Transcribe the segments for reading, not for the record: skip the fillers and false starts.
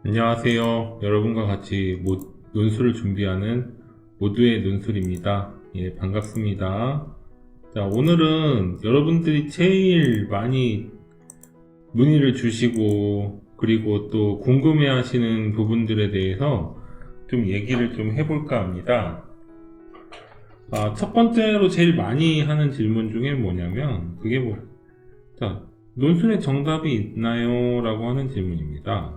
안녕하세요. 여러분과 같이 논술을 준비하는 모두의 논술입니다. 예, 반갑습니다. 자, 오늘은 여러분들이 제일 많이 문의를 주시고 그리고 또 궁금해 하시는 부분들에 대해서 좀 얘기를 좀 해볼까 합니다. 첫 번째로 제일 많이 하는 질문 중에 뭐냐면 자, 논술에 정답이 있나요? 라고 하는 질문입니다.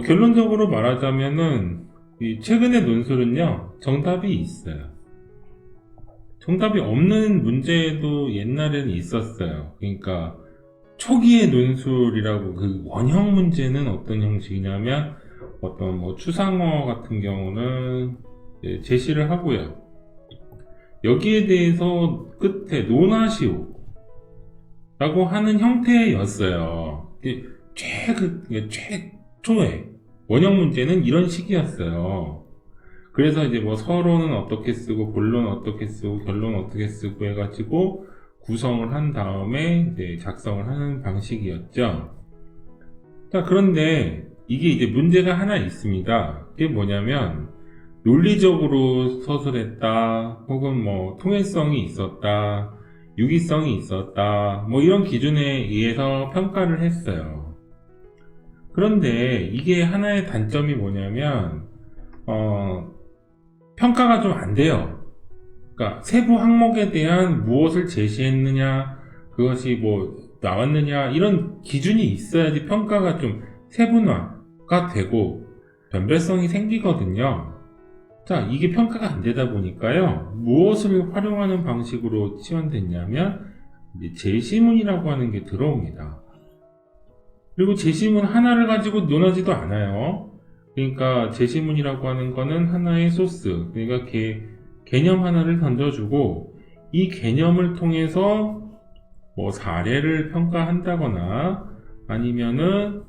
결론적으로 말하자면은, 이 최근의 논술은요, 정답이 있어요. 정답이 없는 문제도 옛날에는 있었어요. 그러니까, 초기의 논술이라고 그 원형 문제는 어떤 형식이냐면, 어떤 추상어 같은 경우는 제시를 하고요. 여기에 대해서 끝에 논하시오. 라고 하는 형태였어요. 최초의 원형 문제는 이런 식이었어요. 그래서 이제 서론은 어떻게 쓰고 본론 어떻게 쓰고 결론 어떻게 쓰고 해가지고 구성을 한 다음에 이제 작성을 하는 방식이었죠. 자, 그런데 이게 이제 문제가 하나 있습니다. 그게 뭐냐면 논리적으로 서술했다, 혹은 통일성이 있었다, 유기성이 있었다, 이런 기준에 의해서 평가를 했어요. 그런데 이게 하나의 단점이 뭐냐면 평가가 좀 안 돼요. 그러니까 세부 항목에 대한 무엇을 제시했느냐, 그것이 나왔느냐, 이런 기준이 있어야지 평가가 좀 세분화가 되고 변별성이 생기거든요. 자, 이게 평가가 안 되다 보니까요, 무엇을 활용하는 방식으로 치환됐냐면 이제 제시문이라고 하는 게 들어옵니다. 그리고 제시문 하나를 가지고 논하지도 않아요. 그러니까 제시문이라고 하는 거는 하나의 소스, 그러니까 개념 하나를 던져주고 이 개념을 통해서 사례를 평가한다거나 아니면은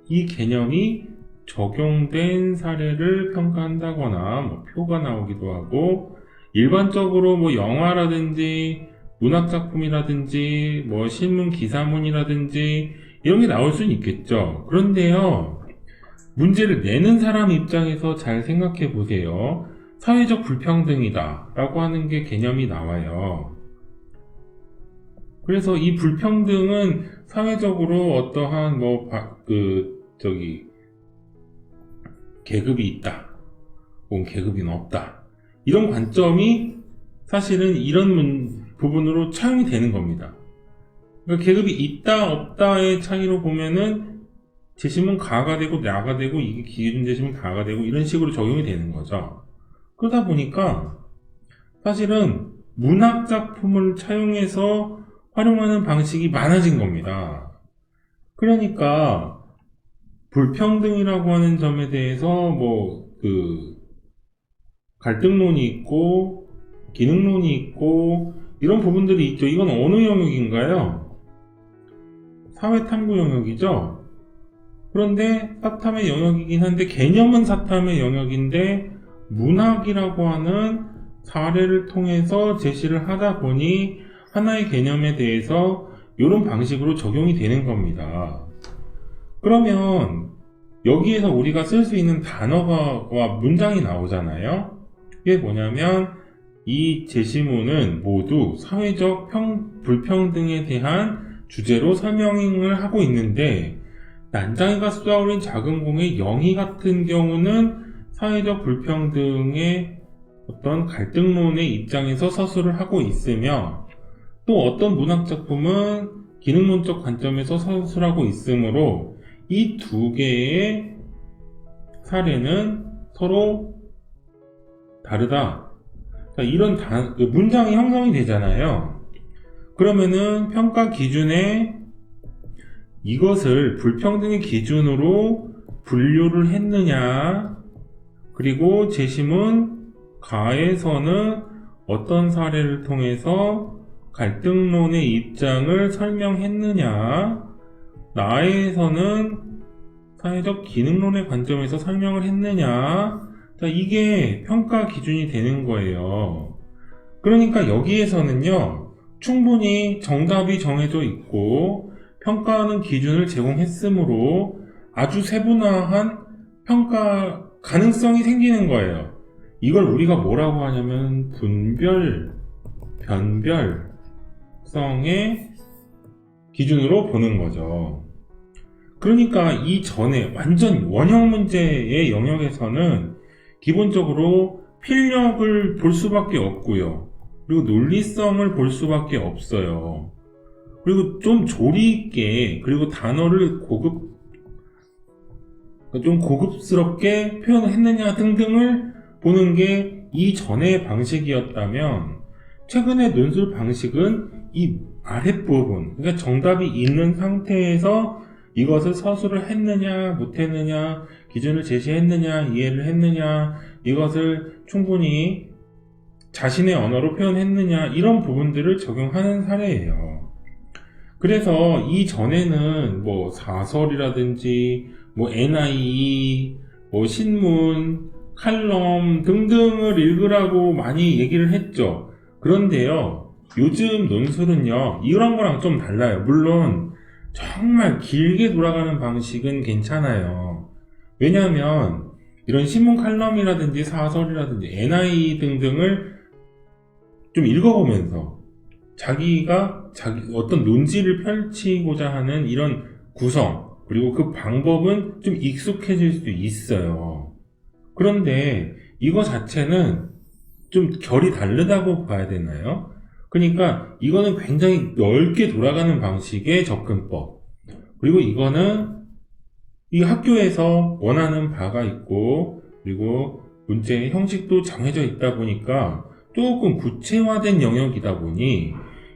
이 개념이 적용된 사례를 평가한다거나 표가 나오기도 하고, 일반적으로 영화라든지 문학작품이라든지 신문 기사문이라든지 이런 게 나올 수는 있겠죠. 그런데요, 문제를 내는 사람 입장에서 잘 생각해 보세요. 사회적 불평등이다 라고 하는 게 개념이 나와요. 그래서 이 불평등은 사회적으로 어떠한 계급이 있다, 혹은 계급이 없다, 이런 관점이 사실은 이런 부분으로 차용이 되는 겁니다. 그러니까 계급이 있다 없다의 차이로 보면은 제시문 가가 되고 나가 되고, 이게 기준 제시문 가가 되고, 이런 식으로 적용이 되는 거죠. 그러다 보니까 사실은 문학 작품을 차용해서 활용하는 방식이 많아진 겁니다. 그러니까 불평등이라고 하는 점에 대해서 갈등론이 있고 기능론이 있고 이런 부분들이 있죠. 이건 어느 영역인가요? 사회탐구 영역이죠. 그런데 사탐의 영역이긴 한데, 개념은 사탐의 영역인데 문학이라고 하는 사례를 통해서 제시를 하다 보니 하나의 개념에 대해서 이런 방식으로 적용이 되는 겁니다. 그러면 여기에서 우리가 쓸 수 있는 단어와 문장이 나오잖아요. 이게 뭐냐면, 이 제시문은 모두 사회적 불평등에 대한 주제로 설명을 하고 있는데, 난장이가 쏘아올린 작은 공의 영희 같은 경우는 사회적 불평등의 어떤 갈등론의 입장에서 서술을 하고 있으며, 또 어떤 문학작품은 기능론적 관점에서 서술하고 있으므로 이 두 개의 사례는 서로 다르다. 이런 문장이 형성이 되잖아요. 그러면은 평가 기준에 이것을 불평등의 기준으로 분류를 했느냐, 그리고 제시문 가에서는 어떤 사례를 통해서 갈등론의 입장을 설명했느냐, 나에서는 사회적 기능론의 관점에서 설명을 했느냐, 이게 평가 기준이 되는 거예요. 그러니까 여기에서는요, 충분히 정답이 정해져 있고 평가하는 기준을 제공했으므로 아주 세분화한 평가 가능성이 생기는 거예요. 이걸 우리가 뭐라고 하냐면 분별, 변별성의 기준으로 보는 거죠. 그러니까 이전에 완전 원형 문제의 영역에서는 기본적으로 필력을 볼 수밖에 없고요. 그리고 논리성을 볼 수밖에 없어요. 그리고 좀 조리 있게, 그리고 단어를 좀 고급스럽게 표현을 했느냐 등등을 보는 게 이전의 방식이었다면, 최근의 논술 방식은 이 아랫부분, 그러니까 정답이 있는 상태에서 이것을 서술을 했느냐, 못했느냐, 기준을 제시했느냐, 이해를 했느냐, 이것을 충분히 자신의 언어로 표현했느냐, 이런 부분들을 적용하는 사례예요. 그래서 이전에는 뭐 사설이라든지 뭐 NIE, 뭐 신문, 칼럼 등등을 읽으라고 많이 얘기를 했죠. 그런데요, 요즘 논술은요, 이런 거랑 좀 달라요. 물론 정말 길게 돌아가는 방식은 괜찮아요. 왜냐하면 이런 신문 칼럼이라든지 사설이라든지 NIE 등등을 좀 읽어보면서 자기가 어떤 논지를 펼치고자 하는 이런 구성, 그리고 그 방법은 좀 익숙해질 수 있어요. 그런데 이거 자체는 좀 결이 다르다고 봐야 되나요? 그러니까 이거는 굉장히 넓게 돌아가는 방식의 접근법. 그리고 이거는 이 학교에서 원하는 바가 있고, 그리고 문제의 형식도 정해져 있다 보니까 조금 구체화된 영역이다 보니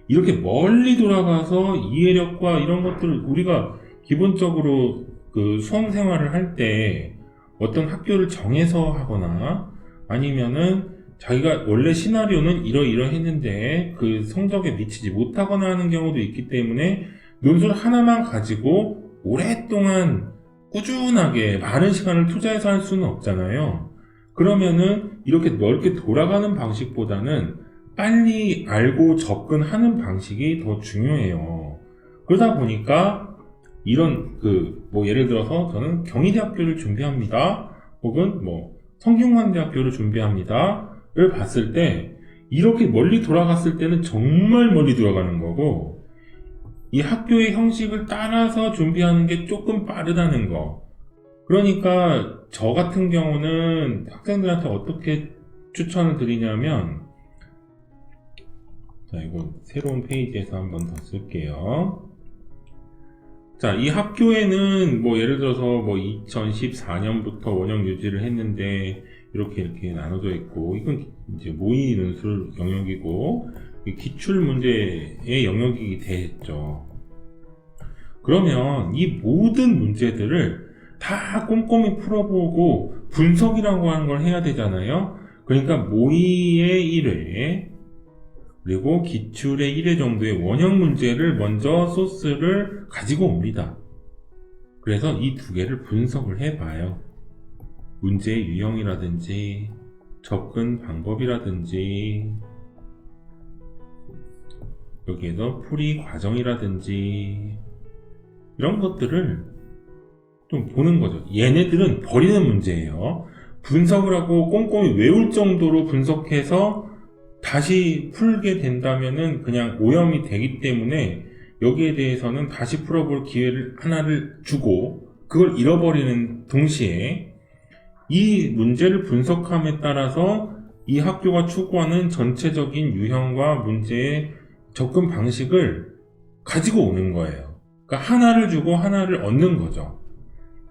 이렇게 멀리 돌아가서 이해력과 이런 것들을 우리가 기본적으로 그 수험 생활을 할 때 어떤 학교를 정해서 하거나 아니면은 자기가 원래 시나리오는 이러이러했는데 그 성적에 미치지 못하거나 하는 경우도 있기 때문에 논술 하나만 가지고 오랫동안 꾸준하게 많은 시간을 투자해서 할 수는 없잖아요. 그러면은 이렇게 넓게 돌아가는 방식보다는 빨리 알고 접근하는 방식이 더 중요해요. 그러다 보니까 이런 뭐 예를 들어서 저는 경희대학교를 준비합니다. 혹은 뭐 성균관대학교를 준비합니다. 를 봤을 때 이렇게 멀리 돌아갔을 때는 정말 멀리 돌아가는 거고, 이 학교의 형식을 따라서 준비하는 게 조금 빠르다는 거. 그러니까 저 같은 경우는 학생들한테 어떻게 추천을 드리냐면, 자, 이거 새로운 페이지에서 한번 더 쓸게요. 자, 이 학교에는 뭐 예를 들어서 뭐 2014년부터 원형 유지를 했는데 이렇게 나눠져 있고, 이건 이제 모의 논술 영역이고 기출 문제의 영역이 되겠죠. 그러면 이 모든 문제들을 다 꼼꼼히 풀어보고 분석이라고 하는 걸 해야 되잖아요. 그러니까 모의의 1회 그리고 기출의 1회 정도의 원형 문제를 먼저 소스를 가지고 옵니다. 그래서 이 두 개를 분석을 해봐요. 문제의 유형이라든지 접근 방법이라든지 여기에서 풀이 과정이라든지 이런 것들을 좀 보는 거죠. 얘네들은 버리는 문제예요. 분석을 하고 꼼꼼히 외울 정도로 분석해서 다시 풀게 된다면은 그냥 오염이 되기 때문에 여기에 대해서는 다시 풀어볼 기회를 하나를 주고 그걸 잃어버리는 동시에 이 문제를 분석함에 따라서 이 학교가 추구하는 전체적인 유형과 문제의 접근 방식을 가지고 오는 거예요. 그러니까 하나를 주고 하나를 얻는 거죠.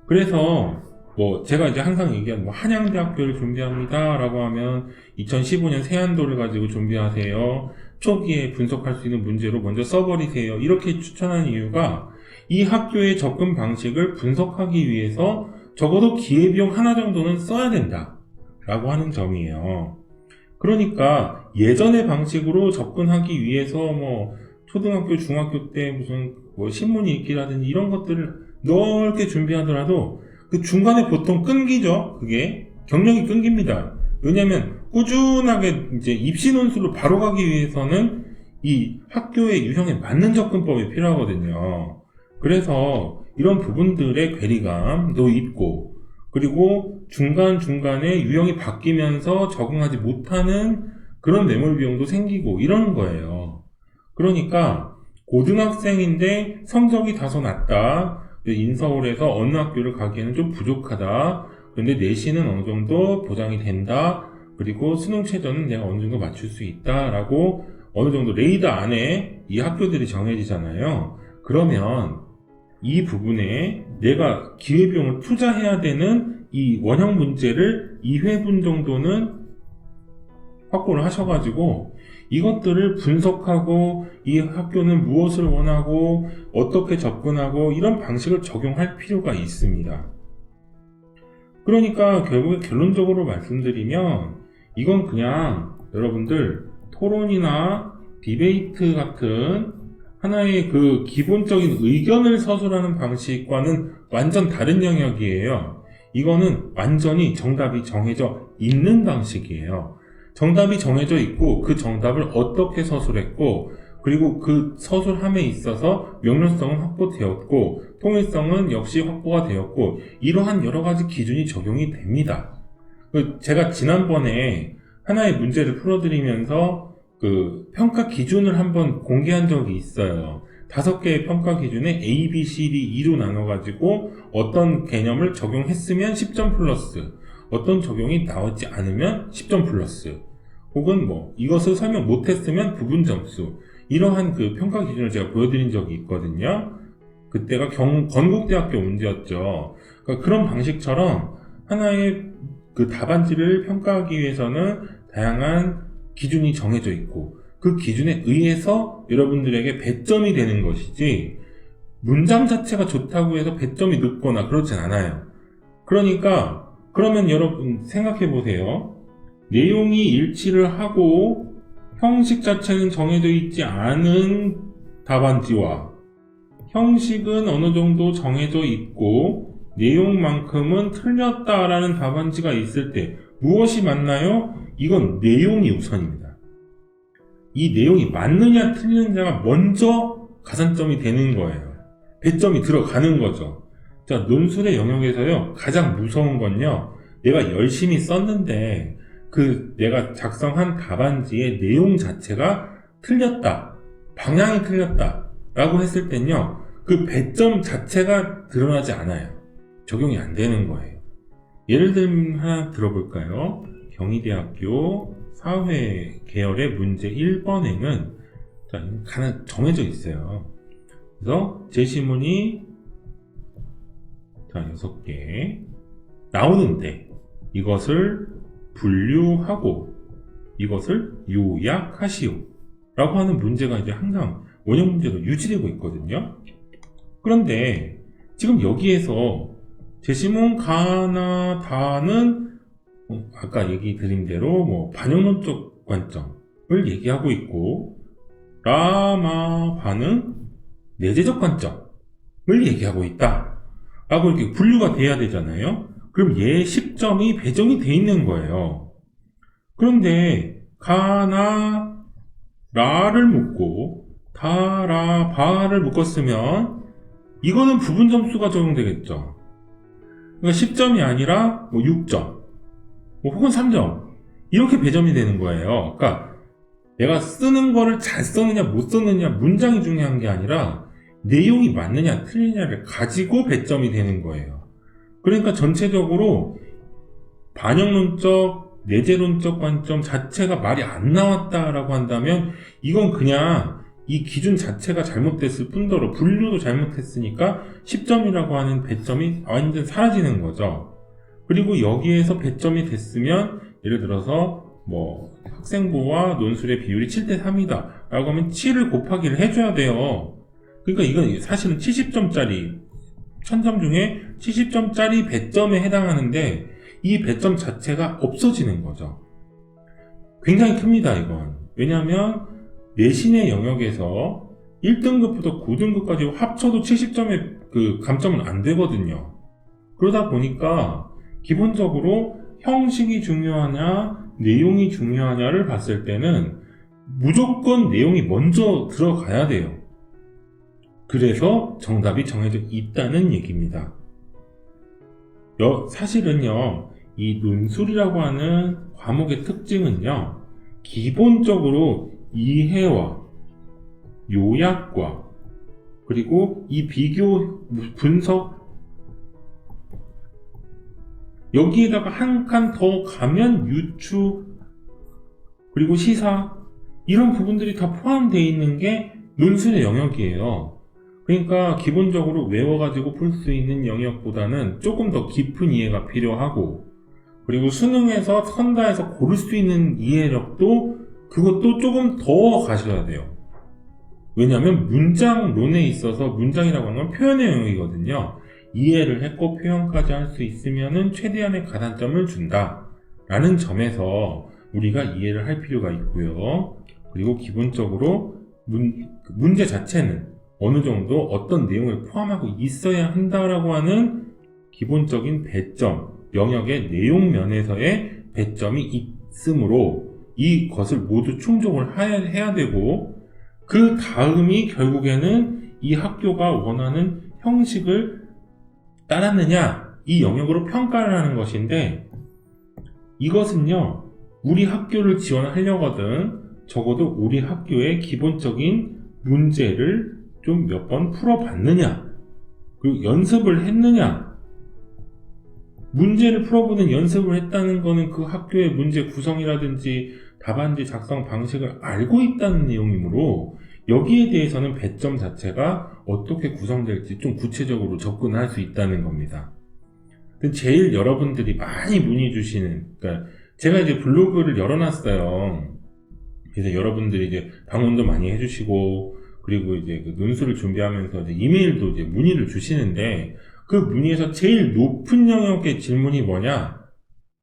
그래서 뭐 제가 이제 항상 얘기하는 뭐 한양대학교를 준비합니다 라고 하면 2015년 세안도를 가지고 준비하세요. 초기에 분석할 수 있는 문제로 먼저 써버리세요. 이렇게 추천한 이유가 이 학교의 접근 방식을 분석하기 위해서 적어도 기회비용 하나 정도는 써야 된다 라고 하는 점이에요. 그러니까 예전의 방식으로 접근하기 위해서 뭐 초등학교, 중학교 때 무슨 뭐 신문 읽기라든지 이런 것들을 넓게 준비하더라도 그 중간에 보통 끊기죠. 그게 경력이 끊깁니다. 왜냐면 꾸준하게 이제 입시 논술로 바로 가기 위해서는 이 학교의 유형에 맞는 접근법이 필요하거든요. 그래서 이런 부분들의 괴리감도 있고, 그리고 중간중간에 유형이 바뀌면서 적응하지 못하는 그런 매몰 비용도 생기고 이러는 거예요. 그러니까 고등학생인데 성적이 다소 낮다. 인서울에서 어느 학교를 가기에는 좀 부족하다. 근데 내신은 어느 정도 보장이 된다. 그리고 수능 최저는 내가 어느 정도 맞출 수 있다라고 어느 정도 레이더 안에 이 학교들이 정해지잖아요. 그러면 이 부분에 내가 기회비용을 투자해야 되는 이 원형 문제를 2회분 정도는 확보를 하셔가지고 이것들을 분석하고 이 학교는 무엇을 원하고 어떻게 접근하고 이런 방식을 적용할 필요가 있습니다. 그러니까 결국에 결론적으로 말씀드리면 이건 그냥 여러분들 토론이나 디베이트 같은 하나의 그 기본적인 의견을 서술하는 방식과는 완전 다른 영역이에요. 이거는 완전히 정답이 정해져 있는 방식이에요. 정답이 정해져 있고 그 정답을 어떻게 서술했고 그리고 그 서술함에 있어서 명료성은 확보되었고 통일성은 역시 확보가 되었고 이러한 여러 가지 기준이 적용이 됩니다. 제가 지난번에 하나의 문제를 풀어드리면서 그 평가 기준을 한번 공개한 적이 있어요. 5개의 평가 기준에 A, B, C, D, E로 나눠가지고 어떤 개념을 적용했으면 10점 플러스, 어떤 적용이 나오지 않으면 10점 플러스, 혹은 뭐 이것을 설명 못했으면 부분 점수, 이러한 그 평가 기준을 제가 보여드린 적이 있거든요. 그때가 건국대학교 문제였죠. 그러니까 그런 방식처럼 하나의 그 답안지를 평가하기 위해서는 다양한 기준이 정해져 있고 그 기준에 의해서 여러분들에게 배점이 되는 것이지 문장 자체가 좋다고 해서 배점이 높거나 그렇진 않아요. 그러니까 그러면 여러분 생각해 보세요. 내용이 일치를 하고 형식 자체는 정해져 있지 않은 답안지와 형식은 어느 정도 정해져 있고 내용만큼은 틀렸다라는 답안지가 있을 때 무엇이 맞나요? 이건 내용이 우선입니다. 이 내용이 맞느냐 틀리느냐가 먼저 가산점이 되는 거예요. 배점이 들어가는 거죠. 자, 논술의 영역에서요, 가장 무서운 건요, 내가 열심히 썼는데 내가 작성한 답안지의 내용 자체가 틀렸다, 방향이 틀렸다 라고 했을 땐요, 그 배점 자체가 드러나지 않아요. 적용이 안 되는 거예요. 예를 들면 하나 들어볼까요? 경희대학교 사회 계열의 문제 1번에는 하나 정해져 있어요. 그래서 제시문이 6개 나오는데 이것을 분류하고 이것을 요약하시오 라고 하는 문제가 이제 항상 원형 문제로 유지되고 있거든요. 그런데 지금 여기에서 제시문 가나 다는 아까 얘기 드린 대로 반영론적 관점을 얘기하고 있고 라마 바는 내재적 관점을 얘기하고 있다 라고 이렇게 분류가 돼야 되잖아요. 그럼 얘 10점이 배정이 돼 있는 거예요. 그런데 가나 라를 묶고 다라 바를 묶었으면 이거는 부분 점수가 적용되겠죠. 그러니까 10점이 아니라 6점 혹은 3점 이렇게 배점이 되는 거예요. 그러니까 내가 쓰는 거를 잘 썼느냐 못 썼느냐 문장이 중요한 게 아니라 내용이 맞느냐 틀리냐를 가지고 배점이 되는 거예요. 그러니까 전체적으로 반영론적, 내재론적 관점 자체가 말이 안 나왔다라고 한다면 이건 그냥 이 기준 자체가 잘못됐을 뿐더러 분류도 잘못했으니까 10점이라고 하는 배점이 완전 사라지는 거죠. 그리고 여기에서 배점이 됐으면 예를 들어서 학생부와 논술의 비율이 7대3이다 라고 하면 7을 곱하기를 해줘야 돼요. 그러니까 이건 사실은 70점짜리 1000점 중에 70점짜리 배점에 해당하는데 이 배점 자체가 없어지는 거죠. 굉장히 큽니다 이건. 왜냐하면 내신의 영역에서 1등급부터 9등급까지 합쳐도 70점의 그 감점은 안 되거든요. 그러다 보니까 기본적으로 형식이 중요하냐 내용이 중요하냐를 봤을 때는 무조건 내용이 먼저 들어가야 돼요. 그래서 정답이 정해져 있다는 얘기입니다. 사실은요, 이 논술이라고 하는 과목의 특징은요, 기본적으로 이해와 요약과 그리고 이 비교 분석, 여기에다가 한 칸 더 가면 유추 그리고 시사, 이런 부분들이 다 포함되어 있는 게 논술의 영역이에요. 그러니까 기본적으로 외워가지고 풀 수 있는 영역보다는 조금 더 깊은 이해가 필요하고, 그리고 수능에서 선다해서 고를 수 있는 이해력도 그것도 조금 더 가셔야 돼요. 왜냐하면 문장론에 있어서 문장이라고 하는 건 표현의 영역이거든요. 이해를 했고 표현까지 할 수 있으면 최대한의 가산점을 준다 라는 점에서 우리가 이해를 할 필요가 있고요. 그리고 기본적으로 문제 자체는 어느 정도 어떤 내용을 포함하고 있어야 한다라고 하는 기본적인 배점, 영역의 내용 면에서의 배점이 있으므로 이것을 모두 충족을 해야 되고, 그 다음이 결국에는 이 학교가 원하는 형식을 따랐느냐, 이 영역으로 평가를 하는 것인데, 이것은요, 우리 학교를 지원하려거든 적어도 우리 학교의 기본적인 문제를 좀 몇 번 풀어봤느냐, 그리고 연습을 했느냐. 문제를 풀어보는 연습을 했다는 것은 그 학교의 문제 구성이라든지 답안지 작성 방식을 알고 있다는 내용이므로, 여기에 대해서는 배점 자체가 어떻게 구성될지 좀 구체적으로 접근할 수 있다는 겁니다. 제일 여러분들이 많이 문의 주시는, 그러니까 제가 이제 블로그를 열어놨어요. 그래서 여러분들이 이제 방문도 많이 해주시고, 그리고 이제 그 논술을 준비하면서 이제 이메일도 이제 문의를 주시는데, 그 문의에서 제일 높은 영역의 질문이 뭐냐?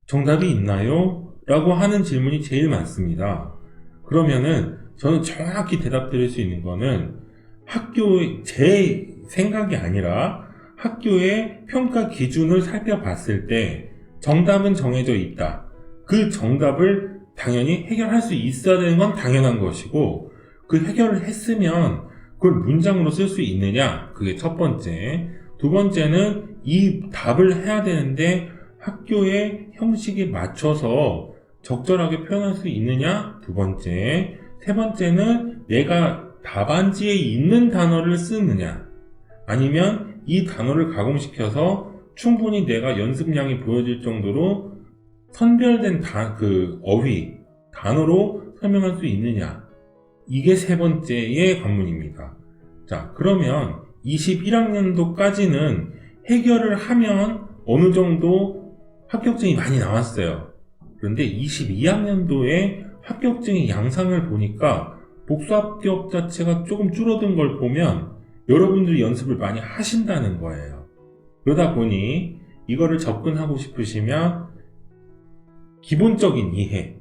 정답이 있나요? 라고 하는 질문이 제일 많습니다. 그러면은 저는 정확히 대답 드릴 수 있는 거는, 학교의, 제 생각이 아니라 학교의 평가 기준을 살펴봤을 때 정답은 정해져 있다. 그 정답을 당연히 해결할 수 있어야 되는 건 당연한 것이고, 그 해결을 했으면 그걸 문장으로 쓸 수 있느냐? 그게 첫 번째. 두 번째는 이 답을 해야 되는데 학교의 형식에 맞춰서 적절하게 표현할 수 있느냐? 두 번째. 세 번째는 내가 답안지에 있는 단어를 쓰느냐? 아니면 이 단어를 가공시켜서 충분히 내가 연습량이 보여질 정도로 선별된 어휘, 단어로 설명할 수 있느냐? 이게 세 번째의 관문입니다. 자, 그러면 21학년도까지는 해결을 하면 어느 정도 합격증이 많이 나왔어요. 그런데 22학년도에 합격증의 양상을 보니까 복수 합격 자체가 조금 줄어든 걸 보면 여러분들이 연습을 많이 하신다는 거예요. 그러다 보니 이거를 접근하고 싶으시면 기본적인 이해,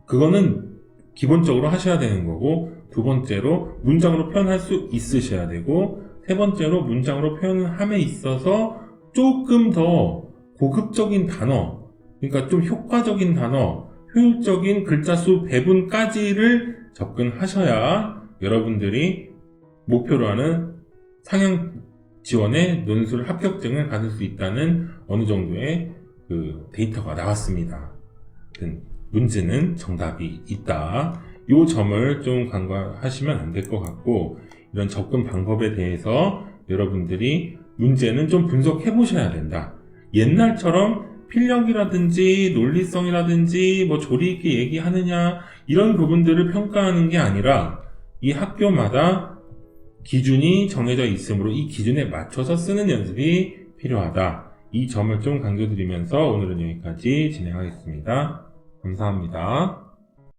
그거는 기본적으로 하셔야 되는 거고, 두 번째로 문장으로 표현할 수 있으셔야 되고, 세 번째로 문장으로 표현을 함에 있어서 조금 더 고급적인 단어, 그러니까 좀 효과적인 단어, 효율적인 글자 수 배분까지를 접근하셔야 여러분들이 목표로 하는 상향 지원의 논술 합격증을 받을 수 있다는 어느 정도의 그 데이터가 나왔습니다. 문제는 정답이 있다. 이 점을 좀 간과하시면 안 될 것 같고, 이런 접근 방법에 대해서 여러분들이 문제는 좀 분석해 보셔야 된다. 옛날처럼 필력이라든지 논리성이라든지 뭐 조리 있게 얘기하느냐, 이런 부분들을 평가하는 게 아니라 이 학교마다 기준이 정해져 있으므로 이 기준에 맞춰서 쓰는 연습이 필요하다. 이 점을 좀 강조드리면서 오늘은 여기까지 진행하겠습니다. 감사합니다.